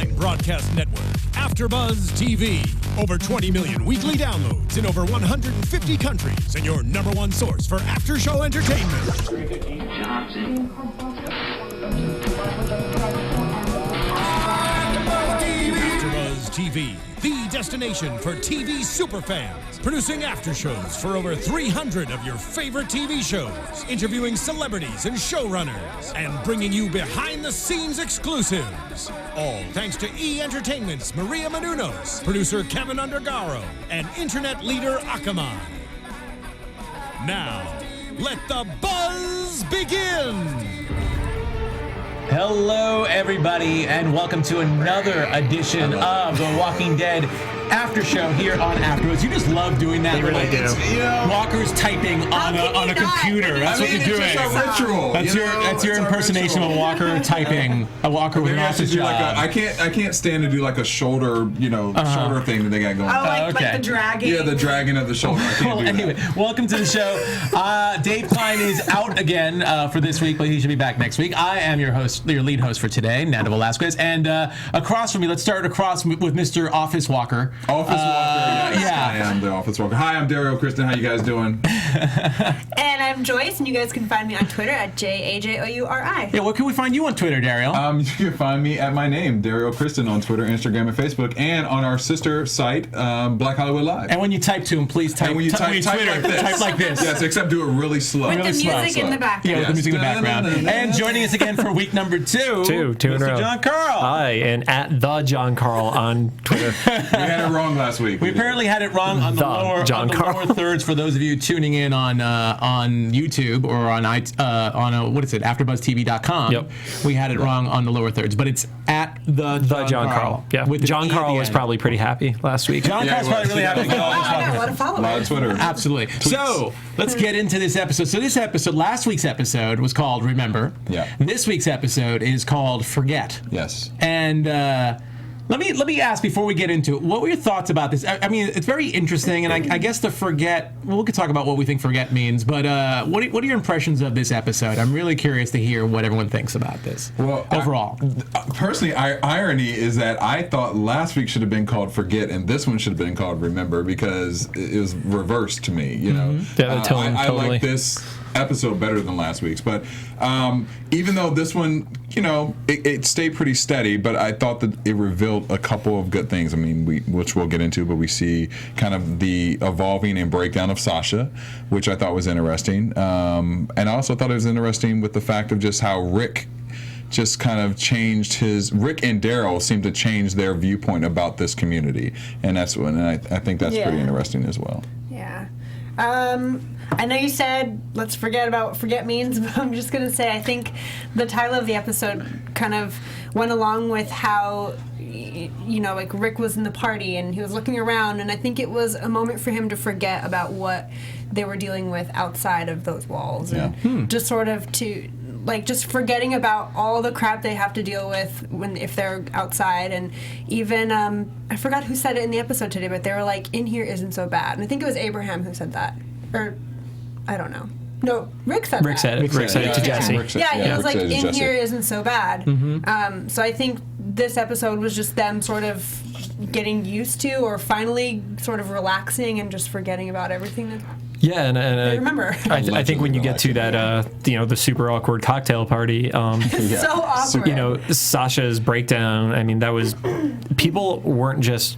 online broadcast network, AFTERBUZZ TV. Over 20 million weekly downloads in over 150 countries, and your number one source for after-show entertainment. AFTERBUZZ TV, the destination for TV superfans, producing after shows for over 300 of your favorite TV shows, interviewing celebrities and showrunners, and bringing you behind-the-scenes exclusives. All thanks to E! Entertainment's Maria Menounos, producer Kevin Undergaro, and internet leader Akamai. Now, let the buzz begin! Hello, everybody, and welcome to another edition of The Walking Dead After Show here on AFTERBUZZ. You just love doing that. They really do. Walker's typing on a computer. That's what you're doing. It's just a ritual. That's your impersonation of a Walker typing. A Walker with an office job. I can't stand to do like a shoulder, shoulder thing that they got going. Oh, like the dragging. Yeah, the dragging of the shoulder. I can't do anyway, that. welcome to the show. Dave Klein is out again for this week, but he should be back next week. I am your host, your lead host for today, Nando Velasquez, and across from me, let's start across with Mr. Office Walker. Office Walker. Yes, yeah. I am the Office Walker. Hi, I'm Derrial Christon. How you guys doing? And I'm Joyce, and you guys can find me on Twitter at JAJOURI. Yeah, what can we find you on Twitter, Derrial? You can find me at my name, Derrial Christon, on Twitter, Instagram, and Facebook, and on our sister site, Black Hollywood Live. And when you type to him, please type. And when you type Twitter, like this. type like this. Yes, except do it really slow. With Really the music slow. in the background. Yeah, with the music in the background. Da-da-da-da-da. And joining us again for week number two, Two in a Mr. row. John Carle. Hi, and at the John Carle on Twitter. We had it wrong last week. We apparently had it wrong on the lower thirds for those of you tuning in on YouTube or on AfterBuzzTV.com. Yep. We had it wrong on the lower thirds, but it's at the John Carle. Yeah, With the John E at Carle the was end. probably pretty happy last week. John Yeah, Carle's he probably was. really happy. Oh, I got a lot of A lot followers. of Twitter. Absolutely. So let's get into this episode. So this episode, last week's episode was called Remember. Yeah. This week's episode is called Forget. Yes. And let me ask before we get into it, what were your thoughts about this? I mean, it's very interesting, and I guess the forget. Well, we could talk about what we think forget means, but what are your impressions of this episode? I'm really curious to hear what everyone thinks about this. Well, overall, personally, irony is that I thought last week should have been called Forget, and this one should have been called Remember because it was reversed to me. You know, Yeah, the tone, I totally. like this episode better than last week's, but even though this one, it stayed pretty steady, but I thought that it revealed a couple of good things. I mean, which we'll get into, but we see kind of the evolving and breakdown of Sasha, which I thought was interesting, and I also thought it was interesting with the fact of just how Rick just kind of changed Rick and Daryl seemed to change their viewpoint about this community, and I think that's pretty interesting as well. Yeah. I know you said let's forget about what forget means, but I'm just going to say I think the title of the episode kind of went along with how, like Rick was in the party and he was looking around, and I think it was a moment for him to forget about what they were dealing with outside of those walls, and just sort of just forgetting about all the crap they have to deal with if they're outside. And even I forgot who said it in the episode today, but they were like, in here isn't so bad, and I think it was Abraham who said that, or I don't know. No, Rick said Rick that. said it. Rick said it to Jesse. He was like, said it to in Jesse. here isn't so bad. So I think this episode was just them sort of getting used to, or finally sort of relaxing and just forgetting about everything that Yeah, and they remember. I think when you get to that, the super awkward cocktail party, It's so awkward. Sasha's breakdown. I mean, that was people weren't just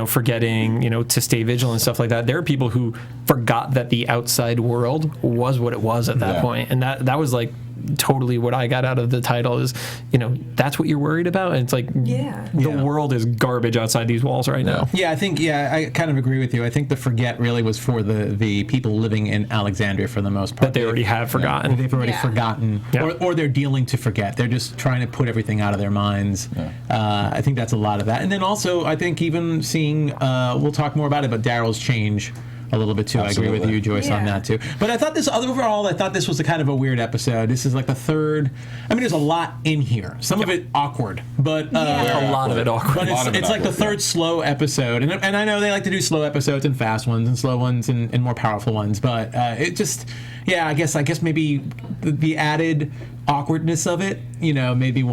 forgetting, to stay vigilant and stuff like that. There are people who forgot that the outside world was what it was at that point. And that was like totally what I got out of the title is, that's what you're worried about. And it's like, the world is garbage outside these walls right now. Yeah, I kind of agree with you. I think the forget really was for the people living in Alexandria for the most part. That they already have forgotten. They've already forgotten, or they're dealing to forget. They're just trying to put everything out of their minds. I think that's a lot of that. And then also, I think even seeing, we'll talk more about it, but Daryl's change a little bit too. Absolutely. I agree with you, Joyce, on that too. But I thought overall, this was a kind of a weird episode. This is like the third. I mean, there's a lot in here. Some of it awkward, but A lot of it awkward. But it's like the third slow episode, and I know they like to do slow episodes and fast ones and slow ones and more powerful ones, but it just, I guess maybe the added awkwardness of it, maybe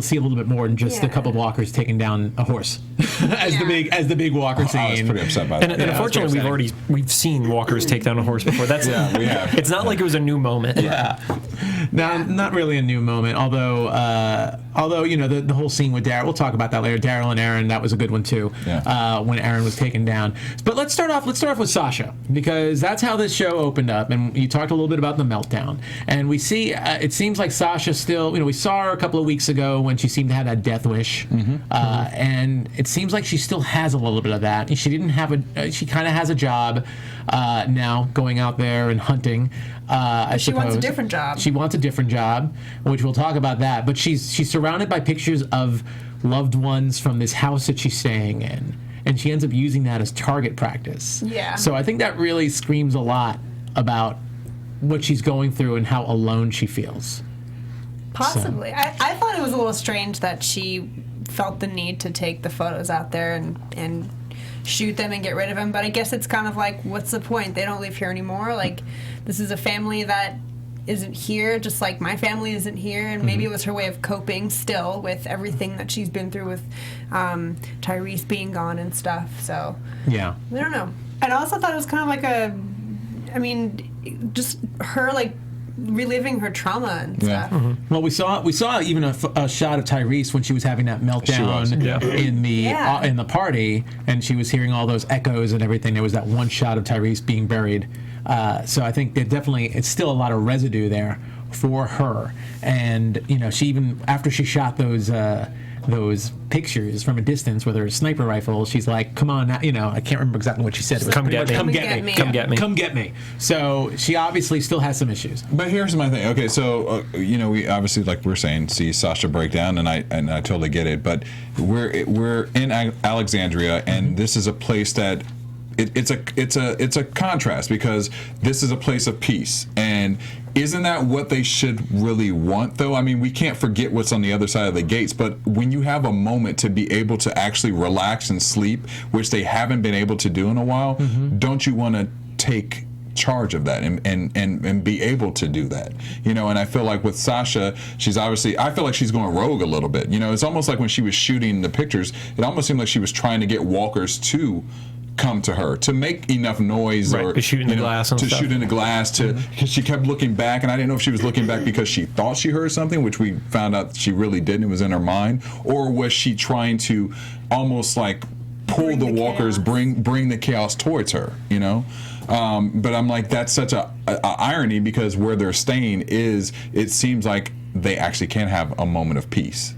see a little bit more than just a couple of walkers taking down a horse as the big walker scene. I was pretty upset by that. And unfortunately, we've seen walkers take down a horse before. That's we have. It's not like it was a new moment. Yeah. No, not really a new moment. Although the whole scene with Daryl, we'll talk about that later. Daryl and Aaron, that was a good one too. Yeah. When Aaron was taken down. But let's start off with Sasha, because that's how this show opened up. And you talked a little bit about the meltdown. And we see it seems like Sasha still, we saw her a couple of weeks ago when she seemed to have that death wish, and it seems like she still has a little bit of that. She didn't have she kind of has a job now, going out there and hunting. She wants a different job. She wants a different job, which we'll talk about that. But she's surrounded by pictures of loved ones from this house that she's staying in, and she ends up using that as target practice. Yeah. So I think that really screams a lot about what she's going through and how alone she feels. Possibly. I thought it was a little strange that she felt the need to take the photos out there and shoot them and get rid of them, but I guess it's kind of like, what's the point? They don't live here anymore. Like, this is a family that isn't here, just like my family isn't here, and maybe it was her way of coping still with everything that she's been through with Tyrese being gone and stuff. So Yeah. I don't know. And I also thought it was kind of like just her like reliving her trauma and stuff. Well, we saw even a shot of Tyrese when she was having that meltdown in the party, and she was hearing all those echoes and everything. There was that one shot of Tyrese being buried. So I think it's still a lot of residue there for her. And she even after she shot those pictures from a distance with her sniper rifle, she's like, come on now, I can't remember exactly what she said. It was Come get me. Come get me. Come get me. Come get me. So she obviously still has some issues. But here's my thing. Okay, so we obviously, like we're saying, see Sasha break down, and I totally get it. But we're in Alexandria, and this is a place that it's a contrast, because this is a place of peace. And isn't that what they should really want, though? I mean, we can't forget what's on the other side of the gates, but when you have a moment to be able to actually relax and sleep, which they haven't been able to do in a while, don't you want to take charge of that and be able to do that? And I feel like with Sasha, I feel like she's going rogue a little bit. It's almost like when she was shooting the pictures, it almost seemed like she was trying to get walkers to come to her, to make enough noise, or to shoot in the glass and stuff. Shoot in the glass, because she kept looking back, and I didn't know if she was looking back because she thought she heard something, which we found out she really didn't. It was in her mind. Or was she trying to almost like pull the walkers, bring the chaos towards her, but I'm like, that's such a irony, because where they're staying it seems like they actually can have a moment of peace.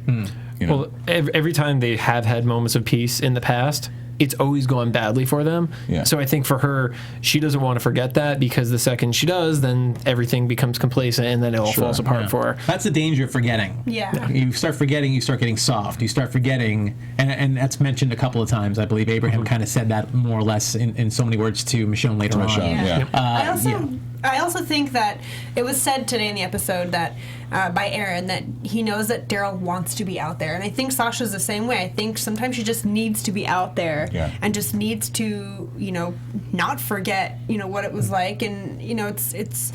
Well, every time they have had moments of peace in the past, it's always gone badly for them. Yeah. So I think for her, she doesn't want to forget that, because the second she does, then everything becomes complacent, and then it all falls apart for her. That's the danger of forgetting. Yeah. You start forgetting, you start getting soft. You start forgetting, and that's mentioned a couple of times. I believe Abraham kind of said that more or less in so many words to Michonne later on. Yeah. I also think that it was said today in the episode that by Aaron that he knows that Daryl wants to be out there, and I think Sasha's the same way. I think sometimes she just needs to be out there and just needs to not forget what it was like, and it's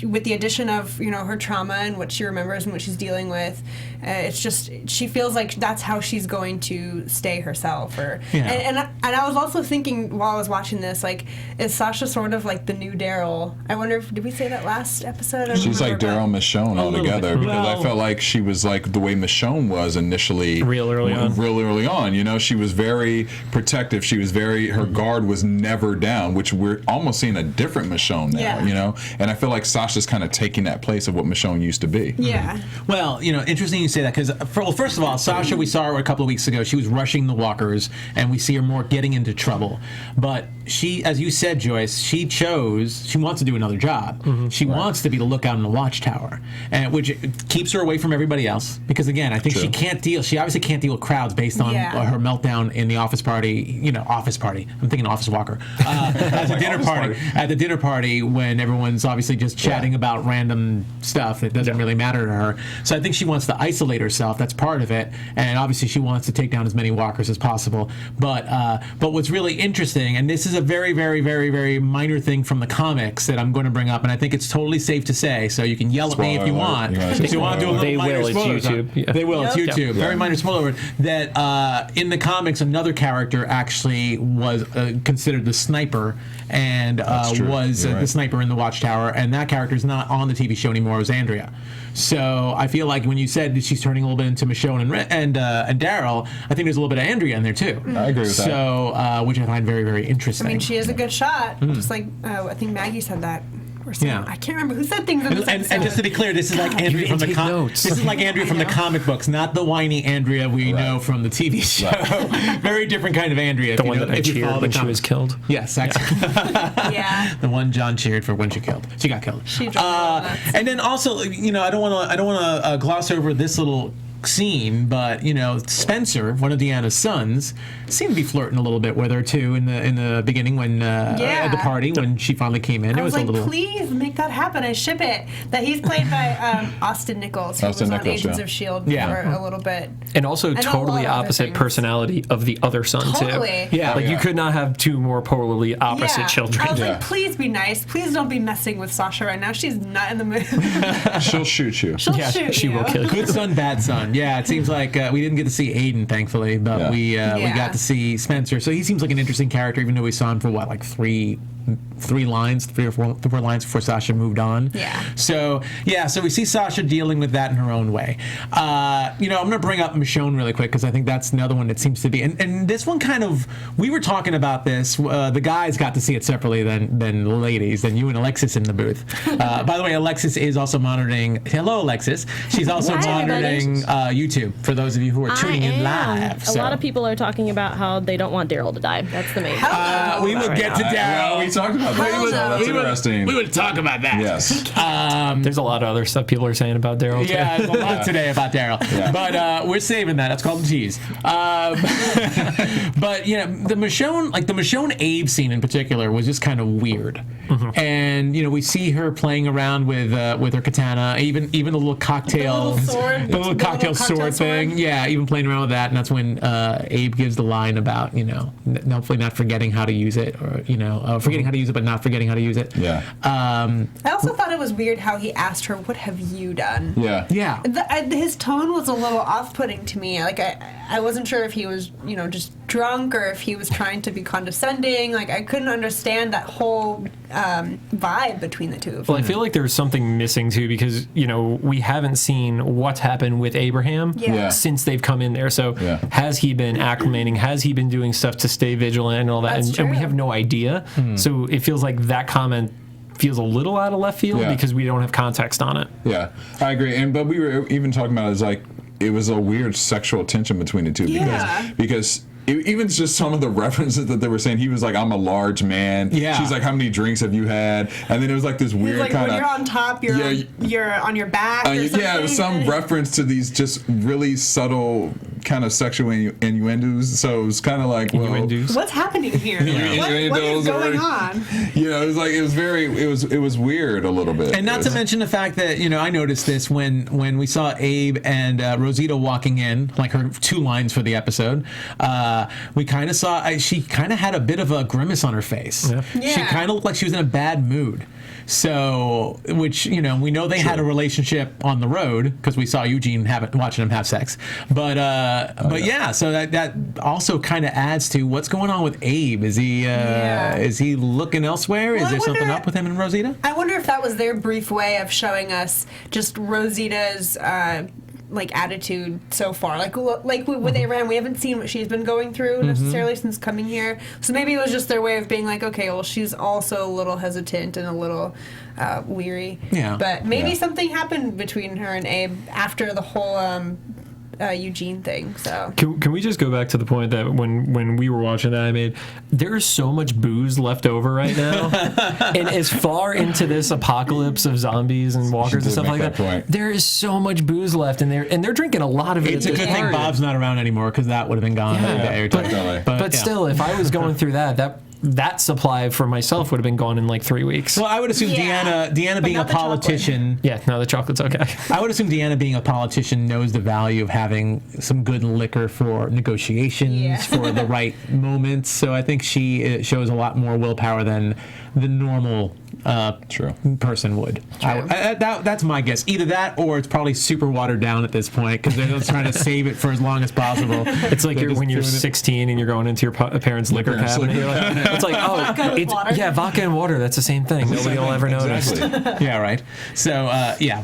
with the addition of her trauma and what she remembers and what she's dealing with, it's just she feels like that's how she's going to stay herself. And I was also thinking while I was watching this, like, is Sasha sort of like the new Daryl? I wonder if, did we say that last episode? She's like Daryl and Michonne all together, because I felt like she was like the way Michonne was initially, real early on. She was very protective. She was her guard was never down, which we're almost seeing a different Michonne now. And I feel like Sasha's kind of taking that place of what Michonne used to be. Yeah. Well, interesting you say that, because first of all, Sasha, we saw her a couple of weeks ago. She was rushing the walkers, and we see her more getting into trouble. But she, as you said, Joyce, she wants to do another job. She wants to be the lookout in the watchtower, and which keeps her away from everybody else. Because again, I think she obviously can't deal with crowds based on her meltdown in the office party. Office party. I'm thinking office walker. At the dinner party when everyone's obviously just chatting about random stuff that doesn't really matter to her. So I think she wants to isolate herself. That's part of it, and obviously she wants to take down as many walkers as possible. But what's really interesting, and this is a very, very, very, very minor thing from the comic, comics that I'm going to bring up, and I think it's totally safe to say, so you can yell at me if you want. If you want to do a little They minor will, it's spoiler, YouTube. Yeah. They will, it's Yep. YouTube. Very minor spoiler, that in the comics, another character actually was considered the sniper, and was the sniper in the Watchtower, and that character is not on the TV show anymore. It was Andrea. So I feel like when you said that she's turning a little bit into Michonne and Daryl, I think there's a little bit of Andrea in there too. I agree with that. So, which I find very, very interesting. I mean, she is a good shot. Just like I think Maggie said that. Or someone. I can't remember who said things in this episode. And just to be clear, this is like Andrea from the notes. This is like Andrea from the comic books, not the whiny Andrea we know from the TV show. Very different kind of Andrea. The one that I cheered when she was killed. Yes, actually. Yeah. The one John cheered for when she got killed. She drove me nuts. And then also, I don't want to gloss over this little scene, but Spencer, one of Deanna's sons, seemed to be flirting a little bit with her too in the beginning when at the party when she finally came in. I was like, a little. please make that happen. I ship it. That he's played by Austin Nichols, who was on Agents of S.H.I.E.L.D. for a little bit. And also And a lot totally of other opposite things. personality of the other son Totally. too. Yeah. Like you could not have two more polarly opposite children. I was like, please be nice. Please don't be messing with Sasha right now. She's not in the mood. She'll shoot you. She'll shoot she you. will kill you. Good son, bad son. Yeah, it seems like we didn't get to see Aiden, thankfully, but we got to see Spencer. So he seems like an interesting character, even though we saw him for like three or four lines before Sasha moved on. Yeah. So we see Sasha dealing with that in her own way. I'm going to bring up Michonne really quick because I think that's another one that seems to be. And this one kind of, we were talking about this. The guys got to see it separately than the ladies, than you and Alexis in the booth. By the way, Alexis is also monitoring. Hello, Alexis. She's also Hi, monitoring YouTube for those of you who are tuning in live. A lot of people are talking about how they don't want Daryl to die. That's the main thing. We will get to Daryl. We talked about that. That's interesting. We would talk about that. Yes. There's a lot of other stuff people are saying about Daryl too. Yeah, there's a lot today about Daryl. Yeah. But we're saving that. That's called the tease. But the Michonne Abe scene in particular was just kind of weird. Mm-hmm. And we see her playing around with her katana, even the little cocktail, sword. the little cocktail sword thing. sword. Yeah, even playing around with that. And that's when Abe gives the line about hopefully not forgetting how to use it, or forgetting how to use it but not forgetting how to use it. Yeah. I also thought it was weird how he asked her, "What have you done?" Yeah. Yeah. His tone was a little off-putting to me. Like I wasn't sure if he was, just drunk or if he was trying to be condescending. Like I couldn't understand that whole vibe between the two of them. Well, I feel like there's something missing too because we haven't seen what's happened with Abraham Yeah. since they've come in there. So has he been acclimating? Has he been doing stuff to stay vigilant and all that? That's And we true. have no idea. So it feels like that comment feels a little out of left field because we don't have context on it. Yeah, I agree. But we were even talking about it was a weird sexual tension between the two because even just some of the references that they were saying, he was like, "I'm a large man." Yeah. She's like, "How many drinks have you had?" And then it was like this He's weird like, kind when of you're on top, you're on your back. Or something. yeah, it was some reference to these just really subtle kind of sexual innuendos. So it was kind of like, well, Innuendos. What's happening here? What is going on? it was like it was weird a little bit. And not to mention the fact that I noticed this when we saw Abe and Rosita walking in, like her 2 lines for the episode. We kind of saw she kind of had a bit of a grimace on her face. Yeah. She kind of looked like she was in a bad mood. So, which we know they had a relationship on the road because we saw Eugene watching them have sex. But so that also kind of adds to what's going on with Abe. Is he looking elsewhere? Well, Is there I something wonder- up with him and Rosita? I wonder if that was their brief way of showing us just Rosita's attitude so far. Like with Abraham, we haven't seen what she's been going through necessarily since coming here. So maybe it was just their way of being like, okay, well, she's also a little hesitant and a little weary. Yeah. But maybe something happened between her and Abe after the whole Eugene thing. So Can we just go back to the point that when we were watching that I made, there's so much booze left over right now, and as far into this apocalypse of zombies and walkers and stuff like that, there is so much booze left, and they're drinking a lot of it. It's a good thing Bob's not around anymore because that would have been gone in a day or two. But still, if I was going through that supply for myself would have been gone in like 3 weeks. Well, I would assume Deanna being a not the politician. Yeah, no, the chocolate's okay. I would assume Deanna being a politician knows the value of having some good liquor for negotiations, for the right moments. So I think she shows a lot more willpower than the normal True. person would. That's my guess. Either that, or it's probably super watered down at this point because they're just trying to save it for as long as possible. It's like when you're 16 and you're going into your parents' liquor cabinet. You're like, it's like, vodka and water. That's the same thing. Nobody will ever notice. Yeah, right. So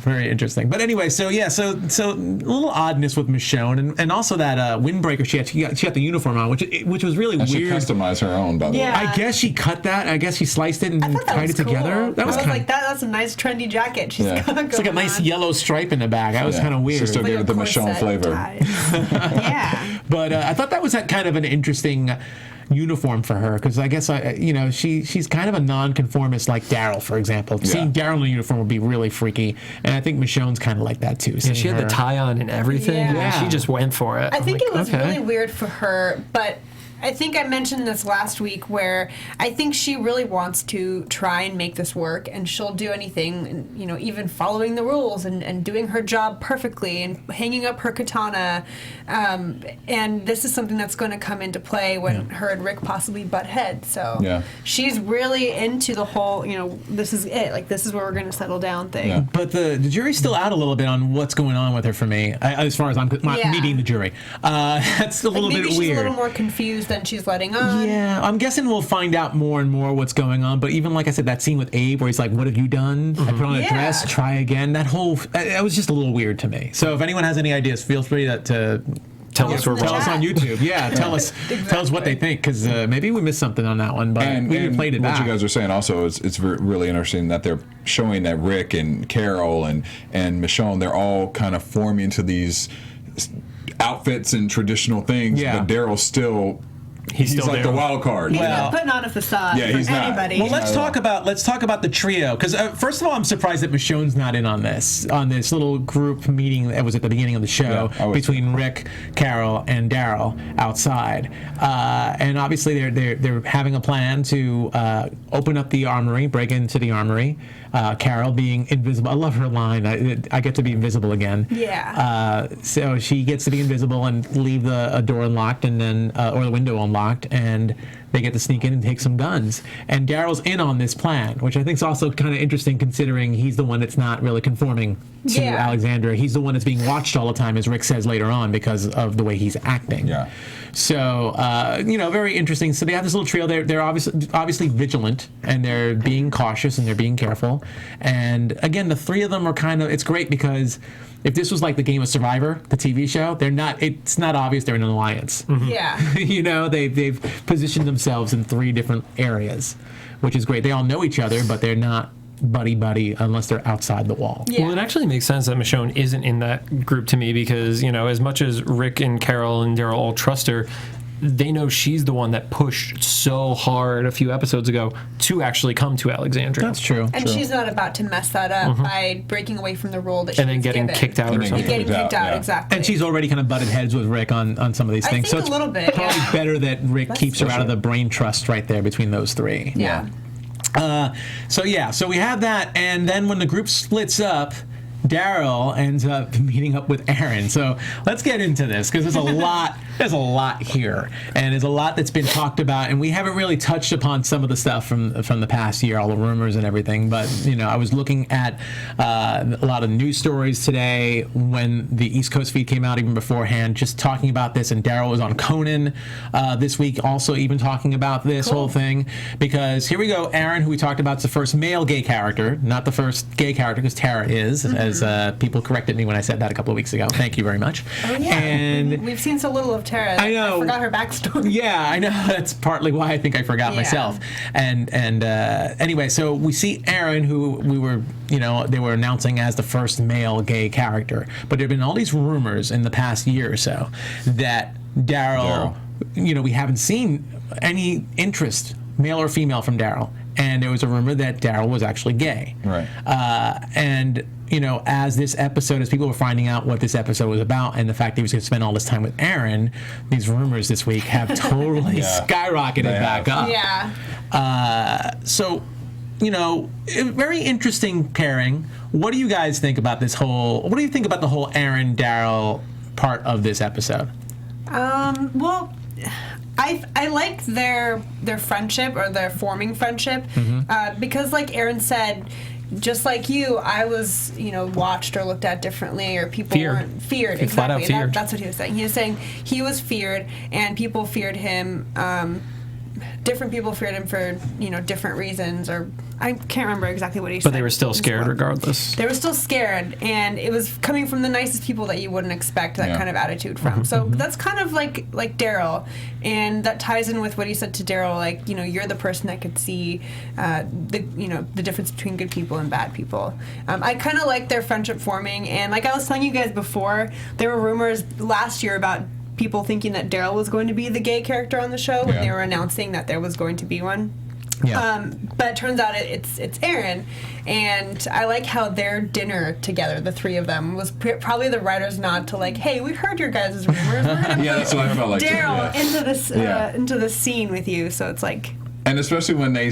very interesting. But anyway, so a little oddness with Michonne, and also that windbreaker she got the uniform on, which was really and weird. She customized her own, by the way. I guess she cut that. I guess she sliced it and tied it together. That was like that's a nice trendy jacket. She's got it's like a nice yellow stripe in the back. That was kind of weird. She still gave it the Michonne flavor. Yeah. But I thought that was kind of an interesting uniform for her because I guess she's kind of a non-conformist like Daryl, for example. Seeing Daryl in a uniform would be really freaky, and I think Michonne's kind of like that too. Yeah, she had the tie on and everything. Yeah. She just went for it. I think it was really weird for her, but I think I mentioned this last week where I think she really wants to try and make this work, and she'll do anything, even following the rules and doing her job perfectly and hanging up her katana. And this is something that's going to come into play when her and Rick possibly butt heads. So she's really into the whole, this is it. Like, this is where we're going to settle down thing. Yeah. But the jury's still out a little bit on what's going on with her for me, as far as I'm meeting the jury. That's a little bit weird. Maybe she's a little more confused than she's letting on. Yeah, I'm guessing we'll find out more and more what's going on. But even like I said, that scene with Abe where he's like, "What have you done? I put on a dress. Try again." That was just a little weird to me. So if anyone has any ideas, feel free to tell us on YouTube. Yeah, tell us what they think because maybe we missed something on that one. But we played it back. What you guys are saying also is it's really interesting that they're showing that Rick and Carle and Michonne, they're all kind of forming into these outfits and traditional things. Yeah. But Daryl's still. He's still like the wild card. He's not putting on a facade for anybody. Well, let's talk about the trio because first of all, I'm surprised that Michonne's not in on this little group meeting that was at the beginning of the show between Rick, Carle, and Daryl outside, and obviously they're having a plan to open up the armory, break into the armory. Carle being invisible. I love her line. I get to be invisible again. Yeah. So she gets to be invisible and leave the door unlocked and then or the window unlocked, and they get to sneak in and take some guns. And Daryl's in on this plan, which I think is also kind of interesting considering he's the one that's not really conforming to Alexandra. He's the one that's being watched all the time, as Rick says later on, because of the way he's acting. Yeah. So, very interesting. So they have this little trio. They're obviously vigilant, and they're being cautious, and they're being careful. And again, the three of them are it's great because if this was like the game of Survivor, the TV show, it's not obvious they're in an alliance. Mm-hmm. Yeah. They've positioned themselves in three different areas, which is great. They all know each other, but they're not buddy unless they're outside the wall. Yeah. Well, it actually makes sense that Michonne isn't in that group to me because, as much as Rick and Carle and Daryl all trust her, they know she's the one that pushed so hard a few episodes ago to actually come to Alexandria. That's true. And she's not about to mess that up by breaking away from the rule that she and then getting kicked out or something. Getting kicked out, exactly. And she's already kind of butted heads with Rick on some of these things. I think so a little bit, probably better that Rick keeps her out of the brain trust right there between those three. Yeah. So we have that, and then when the group splits up, Daryl ends up meeting up with Aaron. So let's get into this because there's a lot here, and there's a lot that's been talked about, and we haven't really touched upon some of the stuff from the past year, all the rumors and everything. But I was looking at a lot of news stories today when the East Coast feed came out, even beforehand, just talking about this. And Daryl was on Conan this week, also even talking about this whole thing. Because here we go, Aaron, who we talked about, is the first male gay character, not the first gay character, because Tara is, as people corrected me when I said that a couple of weeks ago. Thank you very much. Oh, yeah. And we've seen so little of Tara. I know. I forgot her backstory. Yeah, I know. That's partly why I think I forgot myself. And anyway, so we see Aaron, who they were announcing as the first male gay character. But there have been all these rumors in the past year or so that Daryl, we haven't seen any interest, male or female, from Daryl. And there was a rumor that Daryl was actually gay. Right. And as this episode, as people were finding out what this episode was about and the fact that he was going to spend all this time with Aaron, these rumors this week have totally skyrocketed back up. Yeah. So, very interesting pairing. What do you guys think about what do you think about the whole Aaron-Daryl part of this episode? Well, I like their friendship, or their forming friendship, because like Aaron said, just like you, I was, watched or looked at differently, or people weren't feared. Exactly. Flat out feared. That's what he was saying. He was saying he was feared, and people feared him. Different people feared him for, different reasons, or I can't remember exactly what he said. But they were still scared regardless. They were still scared, and it was coming from the nicest people that you wouldn't expect that kind of attitude from. So that's kind of like Daryl, and that ties in with what he said to Daryl, like, you're the person that could see the difference between good people and bad people. I kind of like their friendship forming, and like I was telling you guys before, there were rumors last year about people thinking that Daryl was going to be the gay character on the show when they were announcing that there was going to be one. Yeah. But it turns out it's Aaron, and I like how their dinner together, the three of them, was probably the writer's nod to like, hey, we heard your guys' rumors. We're gonna put that's what I felt like. Daryl into this scene with you. So it's like. And especially when they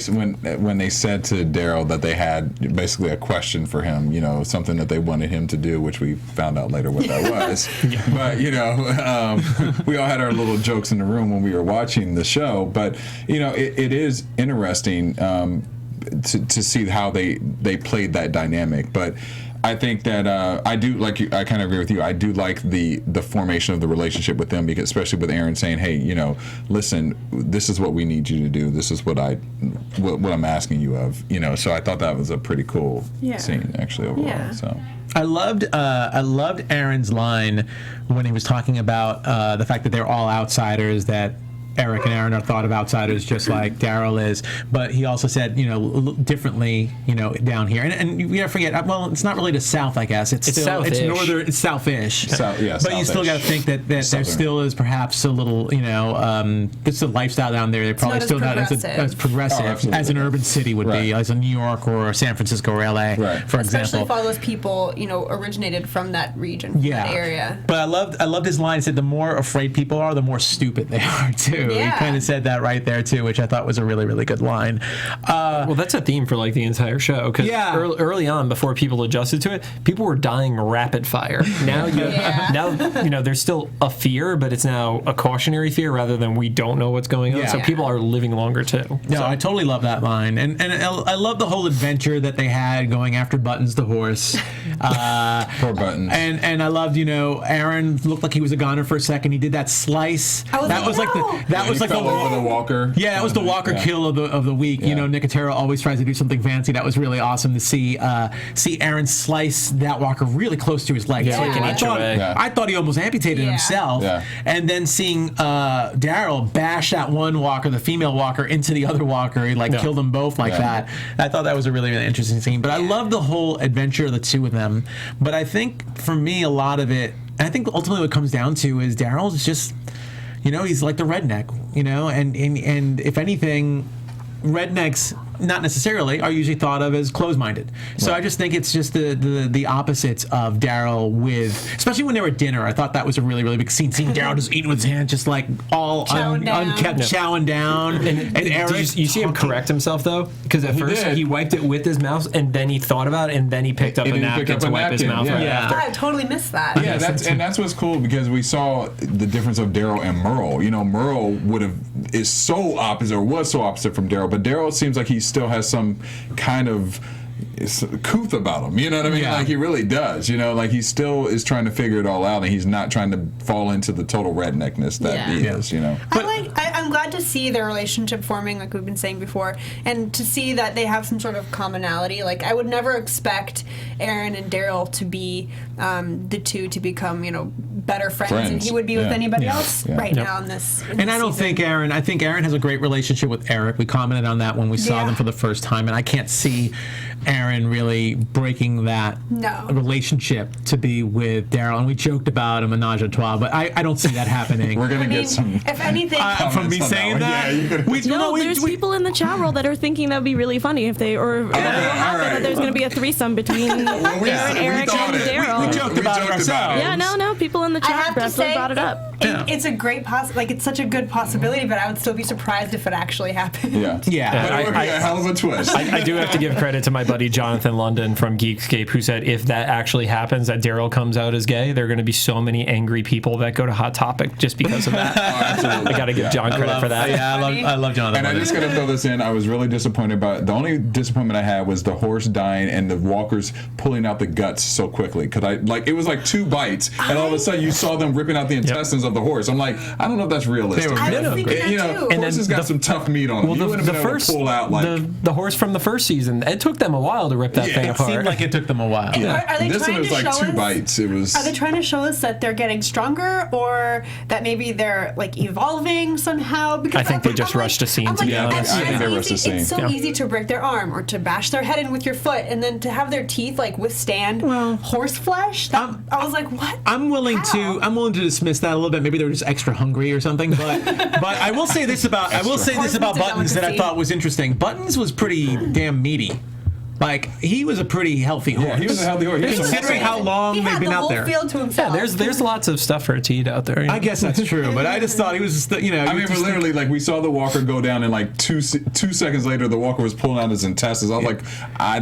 said to Daryl that they had basically a question for him, something that they wanted him to do, which we found out later what that was. But we all had our little jokes in the room when we were watching the show. But it is interesting to see how they played that dynamic. But I think that I do like you. I kind of agree with you. I do like the formation of the relationship with them, because especially with Aaron saying, "Hey, listen, this is what we need you to do. This is what I'm asking you of." So I thought that was a pretty cool scene actually overall. Yeah. So. I loved Aaron's line when he was talking about the fact that they're all outsiders, that Eric and Aaron are thought of outsiders just like Daryl is, but he also said, differently, down here. And you gotta forget, well, it's not really the South, I guess. It's still, it's northern, it's Southish. But you still gotta think that there still is perhaps a little, it's a lifestyle down there. They're probably still not as progressive as an urban city would be, as a New York or San Francisco or LA, for example. Especially if all those people, originated from that region, from that area. But I loved his line. He said the more afraid people are, the more stupid they are too. Yeah. He kind of said that right there too, which I thought was a really, really good line. Well, that's a theme for like the entire show, because early on, before people adjusted to it, people were dying rapid fire. Now, there's still a fear, but it's now a cautionary fear rather than we don't know what's going on. So people are living longer too. No, I totally love that line, and I love the whole adventure that they had going after Buttons the horse. Poor Buttons. And I loved, Aaron looked like he was a goner for a second. He did that slice. That was like the walker. Yeah, that was the walker kill of the week. Yeah. Nicotero always tries to do something fancy. That was really awesome to see Aaron slice that walker really close to his leg. Yeah, like I thought he almost amputated himself. Yeah. And then seeing Daryl bash that one walker, the female walker, into the other walker, he killed them both like that. I thought that was a really, really interesting scene. But I love the whole adventure of the two of them. But I think for me, a lot of it, I think ultimately what it comes down to is Daryl's just, he's like the redneck, and if anything, rednecks not necessarily are usually thought of as closed-minded. So I just think it's just the opposites of Daryl especially when they were at dinner. I thought that was a really, really big scene. Seeing Daryl just eating with his hands, just like all unkept, chowing down. And Eric, you see him correct himself though, because at first he wiped it with his mouth, and then he thought about it, and then he picked up a napkin to wipe his mouth right after. I totally missed that. Yeah, that's what's cool, because we saw the difference of Daryl and Merle. Merle was so opposite from Daryl, but Daryl seems like he still has some kind of couth about him, you know what I mean? Yeah. Like he really does, like he still is trying to figure it all out, and he's not trying to fall into the total redneckness that he is, I'm glad to see their relationship forming, like we've been saying before, and to see that they have some sort of commonality. Like I would never expect Aaron and Daryl to be the two to become, better friends than he would be with anybody else right now in this. And I don't think Aaron. I think Aaron has a great relationship with Eric. We commented on that when we saw them for the first time, and I can't see Aaron really breaking that relationship to be with Daryl. And we joked about a menage a trois, but I don't see that happening. We're gonna get some. If anything, from me saying that, there's people in the chat roll that are thinking that'd be really funny if they that there's going to be a threesome between Aaron, Eric, and Daryl. We joked about it ourselves. Yeah, no, people in the I chat, have to Beth say, brought it up. it's a great it's such a good possibility, but I would still be surprised if it actually happened. Yeah. But it would be a hell of a twist. I do have to give credit to my buddy Jonathan London from Geekscape, who said if that actually happens, that Daryl comes out as gay, there are going to be so many angry people that go to Hot Topic just because of that. Absolutely. I got to give John credit for that. Yeah, I love Jonathan. And I just got to throw this in. I was really disappointed the only disappointment I had was the horse dying and the walkers pulling out the guts so quickly. Because it was like 2 bites, and all of a sudden you saw them ripping out the intestines of the horse. I'm like, I don't know if that's realistic. I was thinking that too. And horses got some tough meat on them. Well, You wouldn't have been able to pull out the horse from the first season, it took them a while to rip that thing It apart. seemed like it took them a while. Yeah. Are they This one trying was to like show 2 us- bites. It was. Are they trying to show us that they're getting stronger, or that maybe they're evolving somehow? Because I think they just rushed a scene, to be honest. I think they rushed a scene. It's so easy to break their arm or to bash their head in with your foot, and then to have their teeth withstand horse flesh. I was like, what? I'm willing to dismiss that a little bit. Maybe they're just extra hungry or something. But I will say this about Buttons that I thought was interesting. Buttons was pretty damn meaty. He was a pretty healthy horse. Yeah, he was a healthy horse. Considering how long He they've had been the out whole there. field to himself. Yeah, there's lots of stuff for a to eat out there. I guess that's true, but I just thought he was just, I mean, but literally, we saw the walker go down, and 2 seconds later, the walker was pulling out his intestines. I was like,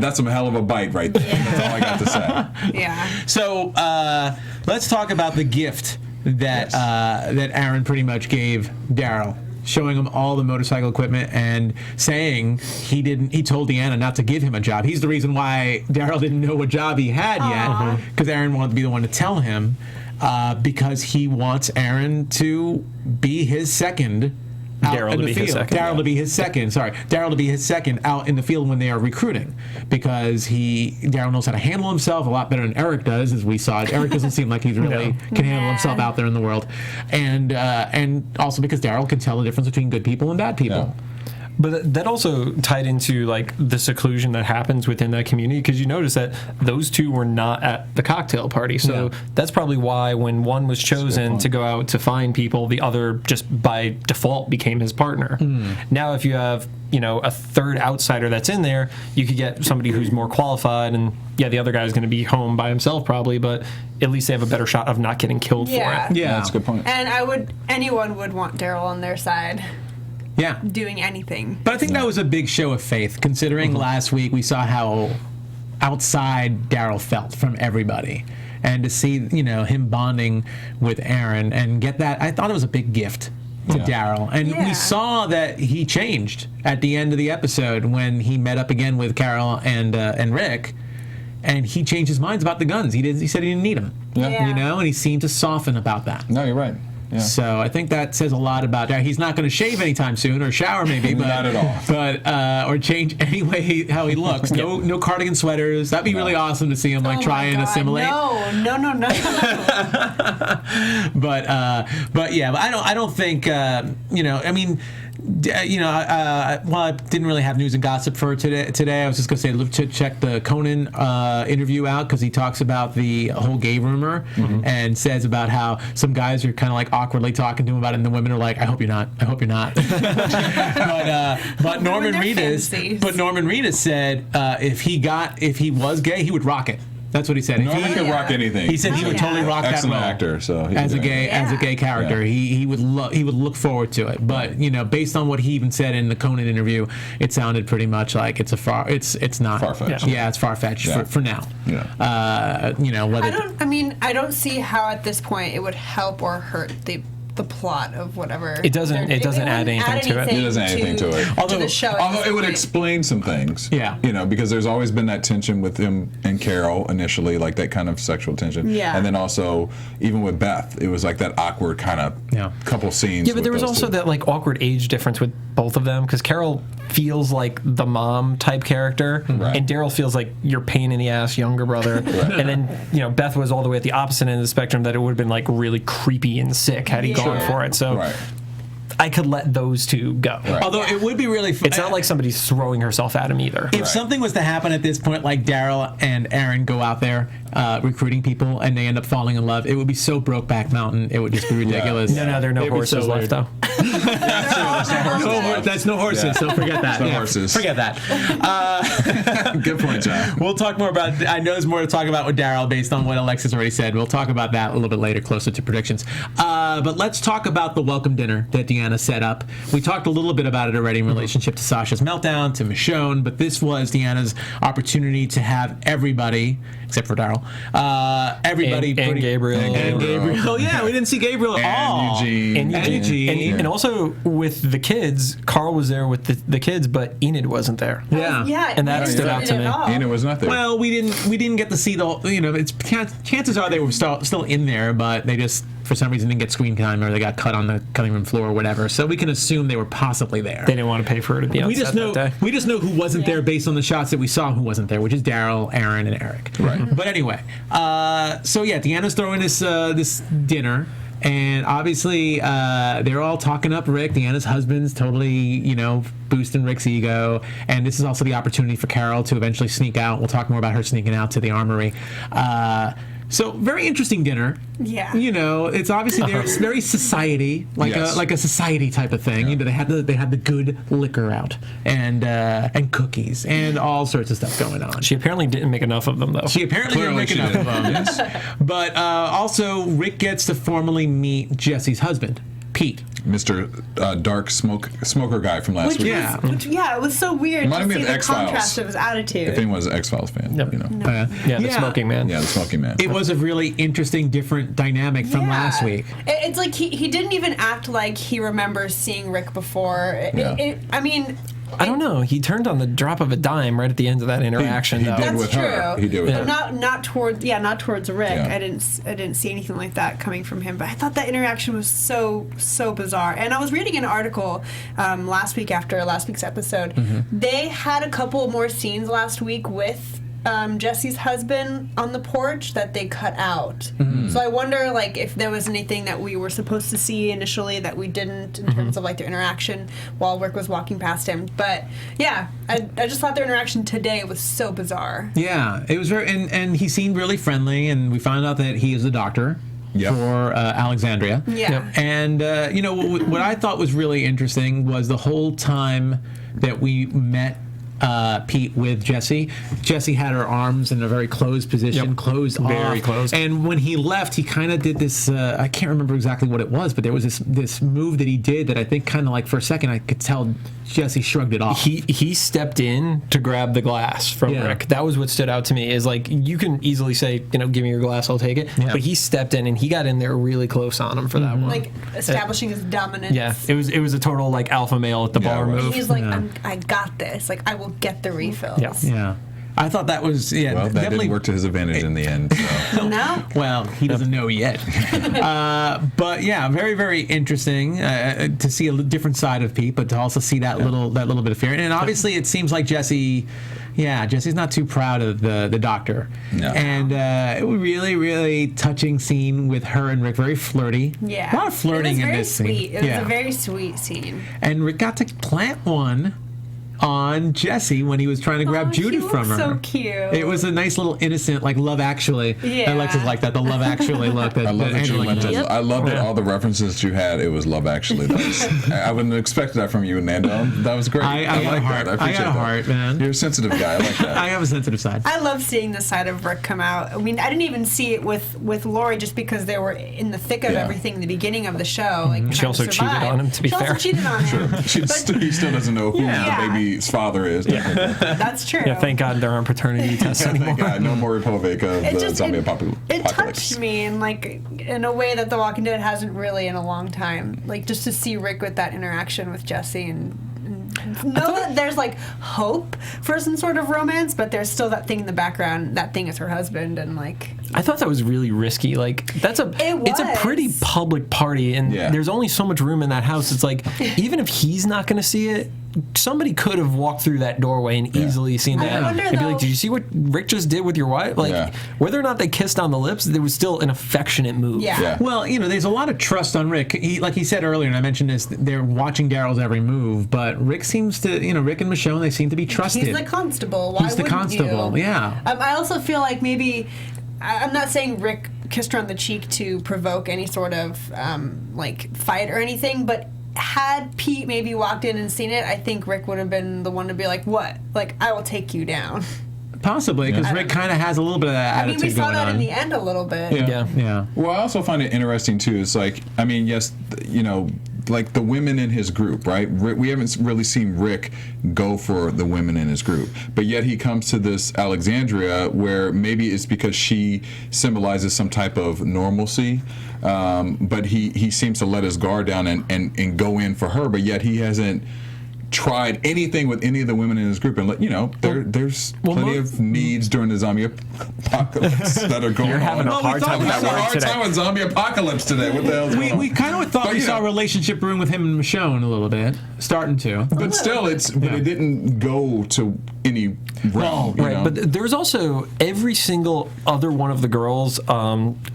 that's some hell of a bite right there. That's all I got to say. Yeah. So let's talk about the gift that that Aaron pretty much gave Daryl, showing him all the motorcycle equipment and saying he told Deanna not to give him a job. He's the reason why Daryl didn't know what job he had yet, because Aaron wanted to be the one to tell him, because he wants Aaron to be his second. Daryl to be his second. Daryl to be his second out in the field when they are recruiting, because Daryl knows how to handle himself a lot better than Eric does, as we saw. Eric doesn't seem like he's really can handle himself out there in the world, and also because Daryl can tell the difference between good people and bad people. Yeah. But that also tied into the seclusion that happens within that community, because you notice that those two were not at the cocktail party. So that's probably why when one was chosen to go out to find people, the other just by default became his partner. Now if you have a third outsider that's in there, you could get somebody who's more qualified, and the other guy's going to be home by himself probably, but at least they have a better shot of not getting killed for it. Yeah, that's a good point. And anyone would want Daryl on their side. Yeah. Doing anything. But I think that was a big show of faith, considering last week we saw how outside Daryl felt from everybody. And to see, him bonding with Aaron and get that, I thought it was a big gift to Daryl. And we saw that he changed at the end of the episode when he met up again with Carle and Rick. And he changed his mind about the guns. He said he didn't need them. And he seemed to soften about that. No, you're right. Yeah. So I think that says a lot about Daryl. He's not going to shave anytime soon, or shower maybe, but not at all. But or change any way how he looks. No cardigan sweaters. That'd be really awesome to see him try and assimilate. No. But I don't think I mean. I didn't really have news and gossip for today. I was just going to say, check the Conan interview out, because he talks about the whole gay rumor and says about how some guys are kind of awkwardly talking to him about it, and the women are like, I hope you're not. But Norman Reedus said if he was gay, he would rock it. That's what he said. Norman could rock anything. He said he would totally rock that role. Excellent actor, so as a gay character, he would look forward to it. But based on what he even said in the Conan interview, it sounded pretty much like it's not far-fetched. Yeah, it's far-fetched for now. Yeah. I don't see how at this point it would help or hurt the plot of whatever. It doesn't add anything to it. It doesn't add anything to it. Although it would explain some things. Yeah. Because there's always been that tension with him and Carle initially, that kind of sexual tension. Yeah. And then also, even with Beth, it was that awkward kind of couple scenes. Yeah, but there was also that awkward age difference with both of them, because Carle feels like the mom type character, and Daryl feels like your pain in the ass younger brother. And then Beth was all the way at the opposite end of the spectrum, that it would have been really creepy and sick had he gone for it. So I could let those two go. Right. Although it would be really fun. It's not like somebody's throwing herself at him either. If something was to happen at this point, like Daryl and Aaron go out there recruiting people and they end up falling in love, it would be so Brokeback Mountain. It would just be ridiculous. No, there are no It'd be horses so left, weird. though. That's no horses. Yeah. So forget that. No horses. Forget that. Good point, John. We'll talk more about. I know there's more to talk about with Daryl based on what Alexis already said. We'll talk about that a little bit later, closer to predictions. But let's talk about the welcome dinner that Deanna set up. We talked a little bit about it already in relationship to Sasha's meltdown, to Michonne, but this was Deanna's opportunity to have everybody, except for Daryl, everybody, and Gabriel. and Gabriel. Oh yeah, we didn't see Gabriel at all. Eugene. And Eugene. And also with the kids, Carle was there with the kids, but Enid wasn't there. Yeah. Yeah, And that it stood wasn't out to at me. all. Enid was not there. Well, we didn't get to see the whole, it's chances are they were still in there, but they just for some reason didn't get screen time or they got cut on the cutting room floor or whatever. So we can assume they were possibly there. They didn't want to pay for her to be on set that day. We just know who wasn't there based on the shots that we saw who wasn't there, which is Daryl, Aaron, and Eric. Right. But anyway, so yeah, Deanna's throwing this dinner. And obviously, they're all talking up Rick. Deanna's husband's totally, boosting Rick's ego. And this is also the opportunity for Carle to eventually sneak out. We'll talk more about her sneaking out to the armory. So very interesting dinner. Yeah. It's obviously it's very society, like a society type of thing. Yeah. They had the good liquor out and cookies and all sorts of stuff going on. She apparently didn't make enough of them, though. She apparently Clearly didn't make enough of them. But also, Rick gets to formally meet Jesse's husband, Pete. Mr. Dark Smoker guy from last week. Yeah. It was so weird Reminded to me see of the X-Files. contrast of his attitude. If anyone's an X-Files fan, Yep. Yeah, The smoking man. Yeah, the smoking man. It was a really interesting, different dynamic from last week. It's like he didn't even act like he remembers seeing Rick before. Yeah. I don't know. He turned on the drop of a dime right at the end of that interaction, he though. did That's with true. her. He did with her. But not towards Rick. Yeah. I didn't see anything like that coming from him. But I thought that interaction was so bizarre. And I was reading an article last week after last week's episode. Mm-hmm. They had a couple more scenes last week with Jesse's husband on the porch that they cut out. Mm-hmm. So I wonder if there was anything that we were supposed to see initially that we didn't in terms of their interaction while Rick was walking past him. But yeah, I just thought their interaction today was so bizarre. Yeah, it was very, and he seemed really friendly, and we found out that he is the doctor. Yep. For Alexandria. Yeah. Yep. And, what I thought was really interesting was the whole time that we met Pete with Jesse. Jesse had her arms in a very closed position, closed off. Very closed. And when he left, he kind of did this, I can't remember exactly what it was, but there was this move that he did that I think kind of for a second I could tell Jesse shrugged it off. He stepped in to grab the glass from Rick. That was what stood out to me. Is you can easily say, give me your glass, I'll take it. Yeah. But he stepped in and he got in there really close on him for that one. Establishing his dominance. Yeah, it was a total alpha male at the bar it was. move. He's like, I got this. I will get the refills. Yeah. Yeah. I thought that was, Well, that definitely didn't work to his advantage in the end. So. No? Well, he doesn't know yet. But yeah, very, very interesting to see a different side of Pete, but to also see that little bit of fear. And obviously, it seems like Jesse's not too proud of the doctor. No. And it was really, really touching scene with her and Rick. Very flirty. Yeah. A lot of flirting in this sweet. scene. It was a very sweet scene. And Rick got to plant one on Jesse when he was trying to grab Judy from her. So cute. It was a nice little innocent, Love Actually. Yeah. Alexis like that, the Love Actually look. That, I love that you Angela went to. does. I love that all the references that you had. It was Love Actually. I wouldn't have expected that from you, Nando. That was great. I got like a heart. that. I appreciate got a that. heart, man. You're a sensitive guy. I like that. I have a sensitive side. I love seeing the side of Rick come out. I mean, I didn't even see it with Lori just because they were in the thick of everything in the beginning of the show. She also cheated on him, to be She fair. also cheated on him. He still doesn't know who the baby's father is. That's true. Yeah, thank God there aren't paternity tests anymore. Thank God, no more Republic of the zombie it apocalypse. touched me in a way that The Walking Dead hasn't really in a long time. Just to see Rick with that interaction with Jesse and know that there's hope for some sort of romance, but there's still that thing in the background. That thing is her husband, and I thought that was really risky. It's a pretty public party, and there's only so much room in that house. It's even if he's not going to see it, somebody could have walked through that doorway and easily seen that. wonder, and be though- like, did you see what Rick just did with your wife? Like, Yeah. whether or not they kissed on the lips, there was still an affectionate move. Yeah. Well, there's a lot of trust on Rick. Like he said earlier, and I mentioned this, they're watching Daryl's every move, but Rick seems to, Rick and Michonne, they seem to be trusted. He's the constable. Why He's the wouldn't constable, you? yeah. I also feel like maybe, I'm not saying Rick kissed her on the cheek to provoke any sort of fight or anything, but had Pete maybe walked in and seen it, I think Rick would have been the one to be like, what? Like, I will take you down. Possibly, because Rick kind of has a little bit of that I mean, attitude we saw going that on. in the end a little bit. Yeah. Well, I also find it interesting too. It's like, I mean, yes, like the women in his group, right? We haven't really seen Rick go for the women in his group, but yet he comes to this Alexandria where maybe it's because she symbolizes some type of normalcy, but he seems to let his guard down and go in for her, but yet he hasn't tried anything with any of the women in his group, and there's plenty of needs during the zombie apocalypse that are going You're having on. a hard time with that I'm having a word hard today. time with zombie apocalypse today. What the hell's going on? We kind of thought But, we you saw a know, relationship brewing with him and Michonne a little bit, starting to. But still, it didn't go to any realm. Right, but there's also every single other one of the girls,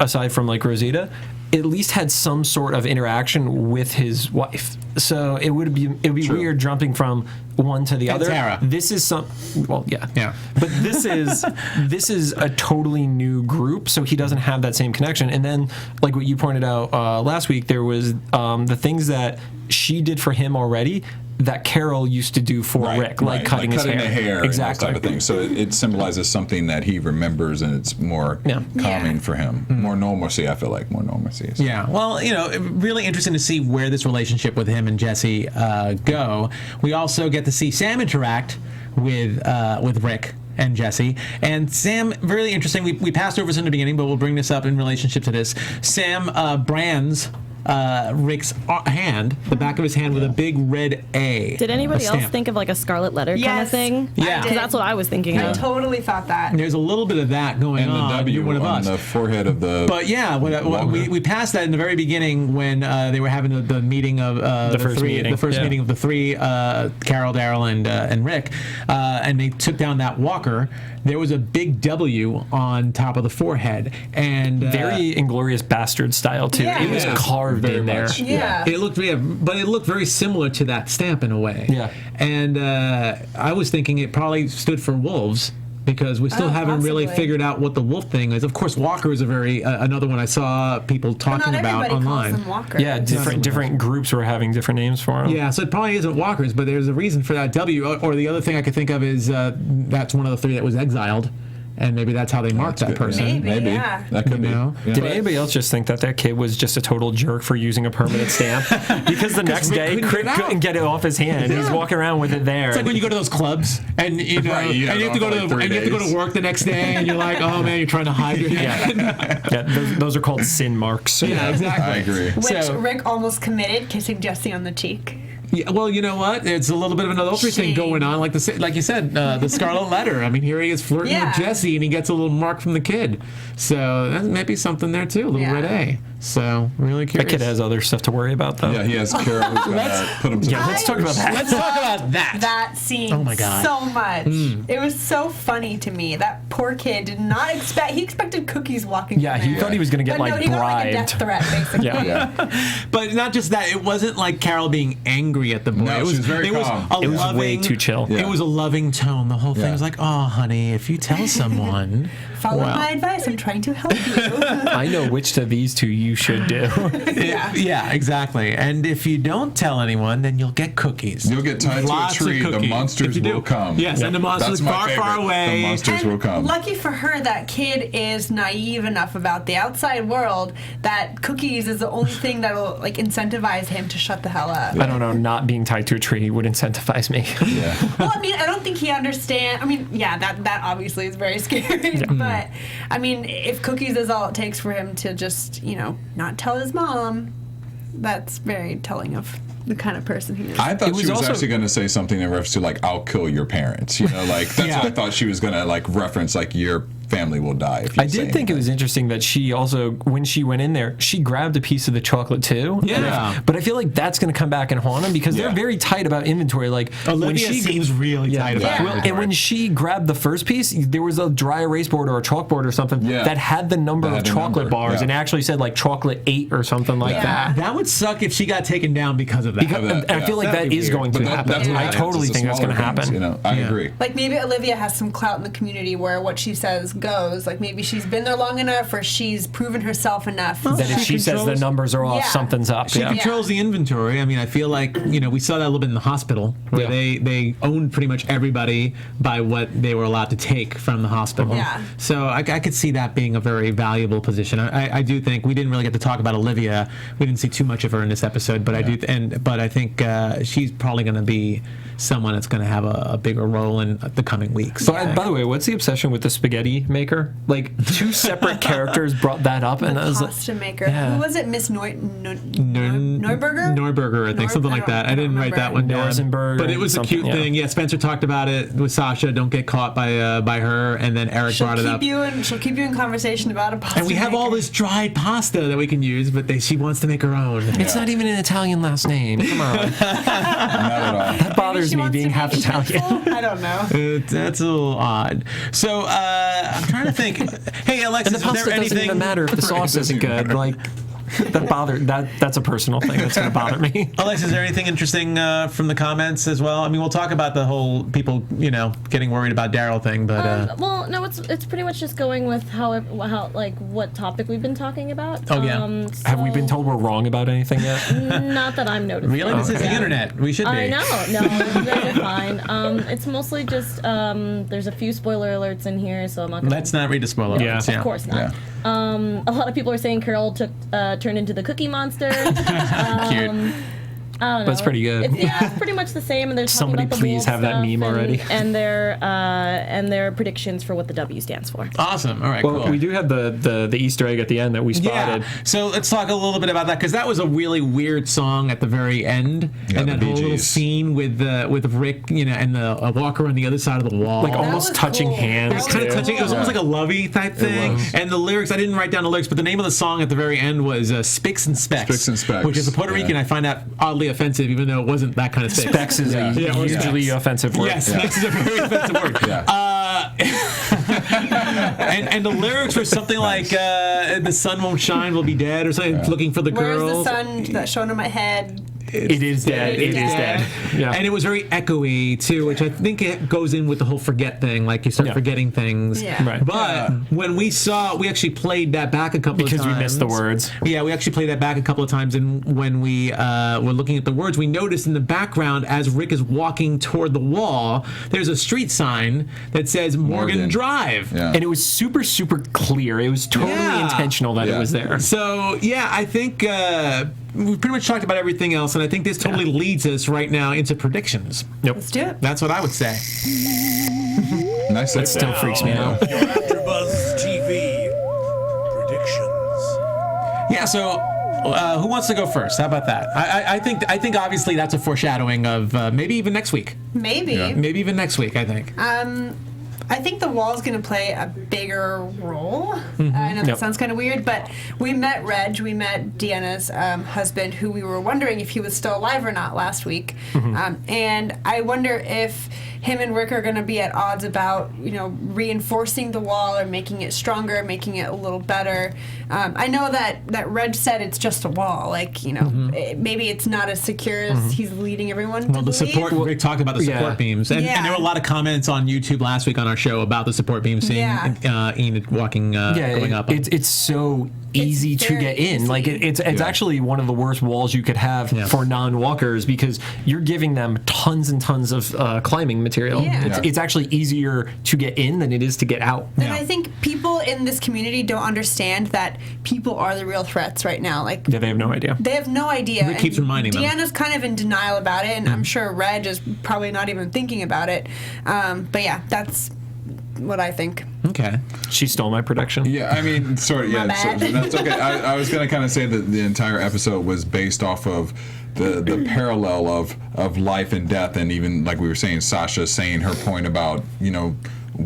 aside from like Rosita, at least had some sort of interaction with his wife. So it would be weird jumping from one to the other. Tara. This is yeah. But this is a totally new group, so he doesn't have that same connection. And then, like what you pointed out last week, there was the things that she did for him already that Carle used to do for Rick, like cutting his hair. the hair, exactly, and those type of things. So it symbolizes something that he remembers, and it's more calming for him. More normalcy, I feel like, more normalcy. So. Yeah, well, really interesting to see where this relationship with him and Jesse go. We also get to see Sam interact with Rick and Jesse. And Sam, really interesting. We passed over this in the beginning, but we'll bring this up in relationship to this. Sam brands Rick's hand, the back of his hand, with a big red A. Did anybody else stamp. think of like a scarlet letter kind of Yes, thing? Yeah. Because that's what I was thinking I of. totally thought that. There's a little bit of that going And the on. W one of on us. the forehead of the. But yeah, we passed that in the very beginning when they were having the meeting of the first meeting of the three, Carle, Daryl, and Rick, and they took down that walker. There was a big W on top of the forehead, and very Inglorious Bastard style too. Yeah. It was carved very in there. much. Yeah. It looked, but it looked very similar to that stamp in a way. Yeah. And I was thinking it probably stood for wolves, because we still haven't really possibly. figured out what the wolf thing is. Of course, Walker is a very another one I saw people talking Not about everybody online. calls them walkers. Yeah, different groups were having different names for them. Yeah, so it probably isn't walkers, but there's a reason for that W. Or the other thing I could think of is that's one of the three that was exiled, and maybe that's how they marked that good, person. Maybe, yeah. That could be. know? Yeah. Did anybody else just think that kid was just a total jerk for using a permanent stamp? Because the next Rick day, couldn't Crick get it out. couldn't get it off his hand. He's walking around with it there. It's like when you go to those clubs and you know, Right, you and you have to go got it to on for like 3 and you have to go days. to work the next day, and you're like, oh man, you're trying to hide your hand. yeah, those are called sin marks. Yeah, exactly. I agree. Which So- Rick almost committed, kissing Jesse on the cheek. Yeah, well, you know what? It's a little bit of an adultery thing going on, like you said, the Scarlet Letter. I mean, here he is flirting Yeah. with Jesse, and he gets a little mark from the kid. So that may be something there too, a little Yeah. red A. So really That curious. kid has other stuff to worry about, though. Yeah, he has Carle who's going to put him to Yeah, let's talk about that. Let's talk about that. That scene Oh my God. so much. It was so funny to me. That poor kid did not expect. He expected cookies walking. Yeah, in he there. thought he was going to get, But like, no, he got like a death bribed. threat, basically. Yeah. But not just that, it wasn't like Carol being angry at the boy. No, it was, she was very calm. a It was loving, way too chill. Yeah. It was a loving tone. The whole thing Yeah. was like, oh, honey, if you tell someone. Follow well, my advice. I'm trying to help you. I know which of these two you should do. Yeah, exactly. And if you don't tell anyone, then you'll get cookies. You'll get tied to a Lots of tree. The cookies. monsters If you do- will come. Yes, and the monsters That's my far, far favorite. away. The monsters And will come. lucky for her, that kid is naive enough about the outside world that cookies is the only thing that'll like incentivize him to shut the hell up. I don't know, not being tied to a tree would incentivize me. Yeah. Well, I mean, I don't think he understands. I mean, yeah, that obviously is very scary. But I mean, if cookies is all it takes for him to just, not tell his mom, that's very telling of, the kind of person he is. I thought was she was also- actually going to say something in reference to like, "I'll kill your parents." You know, like that's what I thought she was going to like reference, like your family will die. If you I did think it was interesting that she also, when she went in there, she grabbed a piece of the chocolate too. Yeah. But I feel like that's going to come back and haunt them because they're very tight about inventory. Like Olivia when she seems really tight about Well, inventory. and when she grabbed the first piece, there was a dry erase board or a chalkboard or something that had the number That of had the chocolate number, bars yeah. and it actually said like chocolate 8 or something like that. That would suck if she got taken down because of that. And I feel like That'd that be is weird. going to happen. That's what I happens. totally It's the think that's going to smaller things, happen. You know, I agree. Like maybe Olivia has some clout in the community where what she says goes. Like maybe she's been there long enough or she's proven herself enough. That if she says the controls- numbers are off, Yeah. something's up. She controls the inventory. I mean, I feel like, you know, we saw that a little bit in the hospital where they owned pretty much everybody by what they were allowed to take from the hospital. Yeah. So I could see that being a very valuable position. I do think we didn't really get to talk about Olivia. We didn't see too much of her in this episode, but I think she's probably going to be someone that's going to have a bigger role in the coming weeks. But by the way, what's the obsession with the spaghetti maker? Like two separate characters brought that up, and I was like, Pasta maker. Yeah. Who was it? Miss Neuberger? Neuberger, I think, something like that. I didn't write that one down. Norsenberg But it was a cute something, thing. Yeah, Spencer talked about it with Sasha. Don't get caught by her, and then Eric brought it up. She'll keep you in conversation about a pasta And we have all maker. this dried pasta that we can use, but she wants to make her own. it's not even an Italian last name. Come on, Not at all. that bothers She me wants being to half be Italian. cheerful? I don't know. That's a little odd. So I'm trying to think. Hey, Alexis, And the is pasta there doesn't anything? even matter if the sauce isn't good. Like that's a personal thing that's going to bother me. Alexis, is there anything interesting from the comments as well? I mean, we'll talk about the whole people, getting worried about Daryl thing, but Well, no, it's pretty much just going with how like what topic we've been talking about. Oh, yeah. Have we been told we're wrong about anything yet? Not that I'm noticing. really, this is the Yeah. internet. We should be. I know. No, you guys are fine. It's mostly just there's a few spoiler alerts in here, so I'm not gonna. Let's not read the spoiler. Yeah. alerts, Of course not. Yeah. A lot of people are saying Carle turned into the Cookie Monster. Cute. I don't know. That's pretty good. It's pretty much the same, and they're talking Somebody about the please wolf have that stuff meme already. and their predictions for what the W stands for. Awesome. All right. Well, cool. we do have the Easter egg at the end that we spotted. Yeah. So let's talk a little bit about that because that was a really weird song at the very end, Yeah, and the that Bee whole little Gees. scene with Rick, and the Walker on the other side of the wall. Like That almost was touching cool. hands. That was kind of too. touching. It was almost like a lovey type thing. was. And the lyrics, I didn't write down the lyrics, but the name of the song at the very end was Spicks and Specks. Spicks and Specks, Which is a Puerto yeah. Rican I find that oddly offensive, even though it wasn't that kind of Spicks. Specs is a Yeah, or hugely specs. offensive word. Yes, Specks is a very offensive word. Yeah. And the lyrics were something like the sun won't shine, we'll be dead, or something. Looking for the Where's girl. the sun that's shown in my head? It is dead. It is dead. Yeah. And it was very echoey too, which I think it goes in with the whole forget thing. Like you start Yeah. forgetting things. Yeah. Right. But when we actually played that back a couple of Because times. we missed the words. Yeah, we actually played that back a couple of times, and when we were looking at the words, we noticed in the background as Rick is walking toward the wall, there's a street sign that says Morgan Drive. Yeah. And it was super, super clear. It was totally Yeah. intentional that it Yeah. was there. So yeah, I think we pretty much talked about everything else, and I think this totally leads us right now into predictions. Let's do it. That's what I would say. Nice. That still freaks me out. AfterBuzz TV predictions. Yeah. So. Who wants to go first? How about that? I think obviously that's a foreshadowing of maybe even next week. Maybe. Yeah. Maybe even next week. I think. I think the wall's going to play a bigger role. I know that Yep. sounds kind of weird, but we met Reg, we met Deanna's husband, who we were wondering if he was still alive or not last week. And I wonder if him and Rick are going to be at odds about, reinforcing the wall or making it stronger, making it a little better. I know that Reg said it's just a wall. Like, maybe it's not as secure as he's leading everyone to Well, the believe. support. Rick talked about the support Yeah. beams, and there were a lot of comments on YouTube last week on our show about the support beams, seeing Enid walking, going up. It's so easy to very get in. Like easy. it's actually one of the worst walls you could have for non-walkers because you're giving them tons and tons of climbing material. Yeah. It's actually easier to get in than it is to get out. And I think people in this community don't understand that people are the real threats right now. Like, Yeah, they have no idea. they have no idea. Rick keeps And reminding them. Deanna's kind of in denial about it, and I'm sure Reg is probably not even thinking about it. But yeah, what I think. Okay. She stole my prediction. Yeah, I mean, sort of. My Yeah, so bad. that's okay. I was going to kind of say that the entire episode was based off of the parallel of life and death, and even like we were saying, Sasha saying her point about, you know,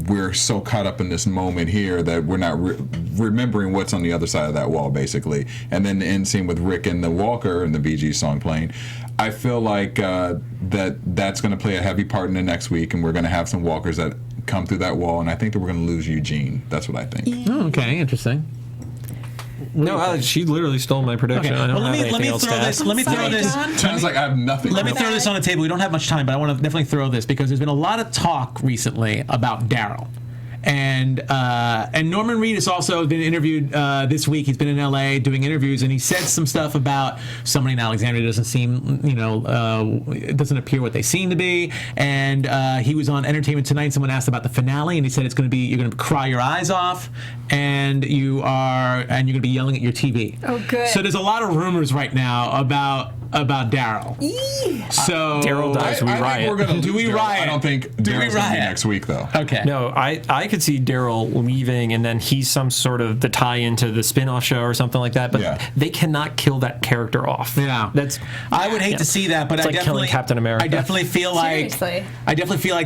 we're so caught up in this moment here that we're not remembering what's on the other side of that wall, basically. And then the end scene with Rick and the Walker and the Bee Gees song playing. I feel like that's going to play a heavy part in the next week, and we're going to have some Walkers that come through that wall, and I think that we're going to lose Eugene. That's what I think. Oh, okay, interesting. No, Alex, she literally stole my prediction. I don't have anything else to add. Let me throw this. Sounds like I have nothing. Let me throw this on the table. We don't have much time, but I want to definitely throw this because there's been a lot of talk recently about Daryl. And Norman Reed has also been interviewed this week. He's been in LA doing interviews, and he said some stuff about somebody in Alexandria doesn't seem, it doesn't appear what they seem to be. And he was on Entertainment Tonight. Someone asked about the finale, and he said it's going to be, you're going to cry your eyes off, and you're going to be yelling at your TV. Oh, good. So there's a lot of rumors right now about Daryl. So Daryl dies, we I riot. think we're going to Do we riot? I don't think Do we Daryl's going to be riot? next week, though. Okay. No, I could see Daryl leaving, and then he's some sort of the tie-in to the spin-off show or something like that. But Yeah. they cannot kill that character off. Yeah, I would hate to see that, but It's I like definitely killing Captain America. I definitely feel like Seriously.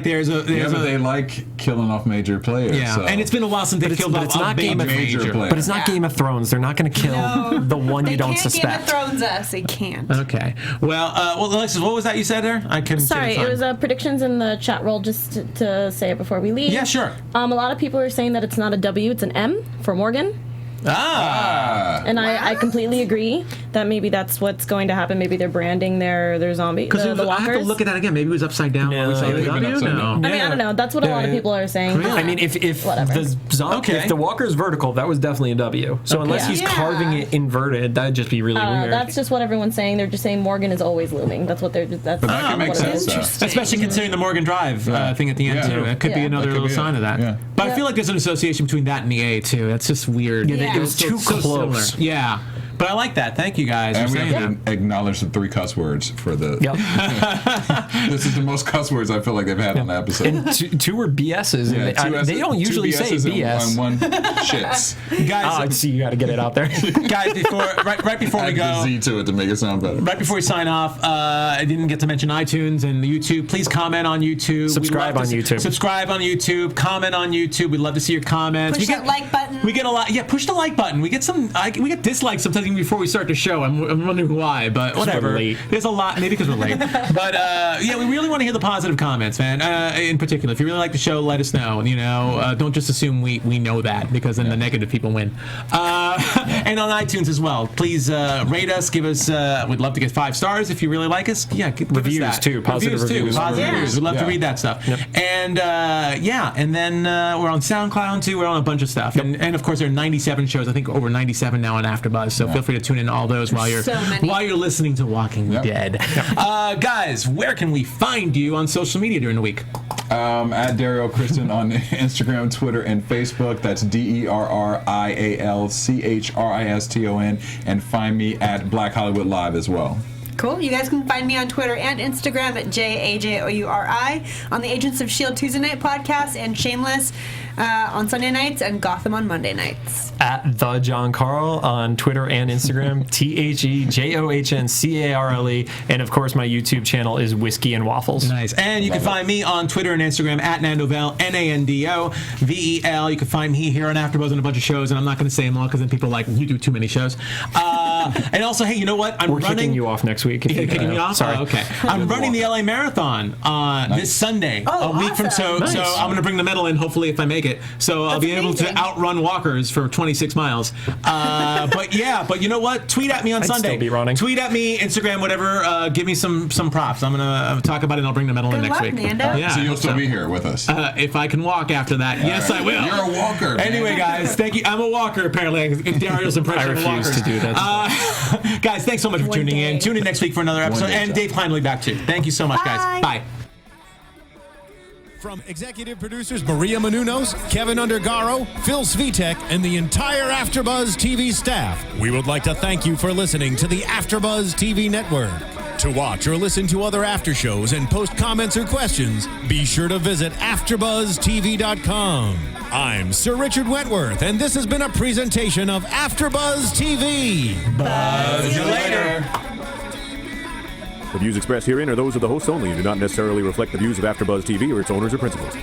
there's a Yeah, but they like killing off major players. yeah, so. and it's been a while since they killed but off it's not a Game of major Major player. But it's not Game of Thrones. They're not going to kill No. the one They you don't can't suspect. Game of Thrones us. They can't. Okay. Well, Alexis, what was that you said there? I couldn't. Sorry, get it was predictions in the chat roll, just to say it before we leave. Yeah, sure. A lot of people are saying that it's not a W, it's an M for Morgan. And I completely agree that maybe that's what's going to happen. Maybe they're branding their zombie, Because the I have to walkers. look at that again. Maybe it was upside down. No, when we say it the would've been W? upside No. down. I mean, I don't know. That's what a lot of people are saying. I mean, if Whatever. Okay. if the Walker's vertical, that was definitely a W. So unless he's Yeah. carving it inverted, that'd just be really weird. That's just what everyone's saying. They're just saying Morgan is always looming. That's what they're. That's But that can make what it sense, is. though. Especially considering the Morgan Drive thing at the end Yeah. too. That could be Yeah. another That could little be sign it. of that. Yeah. But I feel like there's an association between that and the A too. That's just weird. Yeah, it was too so close. similar. Yeah. But I like that. Thank you guys And for we saying that. have to acknowledge the 3 cuss words for the. Yep. This is the most cuss words I feel like they've had on the episode. And two were BSs. Yeah, and they don't usually say BS. And one shits. Guys, See, you got to get it out there. guys, right before we Add go. the Z to it to make it sound better. Right before we sign off, I didn't get to mention iTunes and YouTube. Please comment on YouTube. Subscribe We'd love on to YouTube. Subscribe on YouTube. Comment on YouTube. We'd love to see your comments. Push that like button. We get a lot. Yeah, push the like button. We get we get dislikes sometimes even before we start the show. I'm wondering why, but whatever. we're late. There's a lot. Maybe because we're late. But yeah, we really want to hear the positive comments, man. In particular, if you really like the show, let us know. Don't just assume we know that, because then the negative people win. And on iTunes as well. Please rate us. Give us. We'd love to get 5 stars if you really like us. Yeah, give Reviews, us that. too. Positive reviews. Positive Yeah. reviews. We'd love to Yeah. read that stuff. Yep. And and then we're on SoundCloud too. We're on a bunch of stuff. And of course there are 97 shows. I think over 97 now on AfterBuzz. So feel free to tune in all those while you're So many. listening to Walking Yep. Dead. Guys, where can we find you on social media during the week? At Derrial Christon on Instagram, Twitter, and Facebook. That's DerrialChriston. And find me at Black Hollywood Live as well. Cool. You guys can find me on Twitter and Instagram at JAJOURI, on the Agents of S.H.I.E.L.D. Tuesday night podcast, and Shameless on Sunday nights, and Gotham on Monday nights. At the John Carle on Twitter and Instagram, TheJohnccarle, and of course my YouTube channel is Whiskey and Waffles. Nice. And you can find me on Twitter and Instagram at Nandovel, NANDOVEL. You can find me here on AfterBuzz on a bunch of shows, and I'm not going to say them all because then people are like, you do too many shows. And also, hey, you know what? We're kicking you off next week. You're kicking me off? Sorry. Oh, okay. I'm running the LA Marathon this Sunday, Oh, a week from awesome. so I'm going to bring the medal in, hopefully, if I make it. So I'll That's be able to amazing. outrun walkers for 26 miles. But you know what? Tweet at me on I'd Sunday. still be running. Tweet at me, Instagram, whatever. Give me some props. I'm going to talk about it and I'll bring the medal in Good next luck, week. Nando. Yeah, So I you'll hope still be here with us. if I can walk after that. Yes, I will. You're a walker, man. Anyway, guys, thank you. I'm a walker, apparently. Daryl's impression I of refuse walkers. to do that. Guys, thanks so much for One tuning in. day. Tune in next week for another episode. day, And Jeff. Dave Klein will be back too. Thank you so much, guys. Bye. Bye. From executive producers Maria Menounos, Kevin Undergaro, Phil Svitek, and the entire AfterBuzz TV staff, we would like to thank you for listening to the AfterBuzz TV network. To watch or listen to other after shows and post comments or questions, be sure to visit AfterBuzzTV.com. I'm Sir Richard Wentworth, and this has been a presentation of AfterBuzz TV. Buzz you later. The views expressed herein are those of the hosts only and do not necessarily reflect the views of AfterBuzz TV or its owners or principals.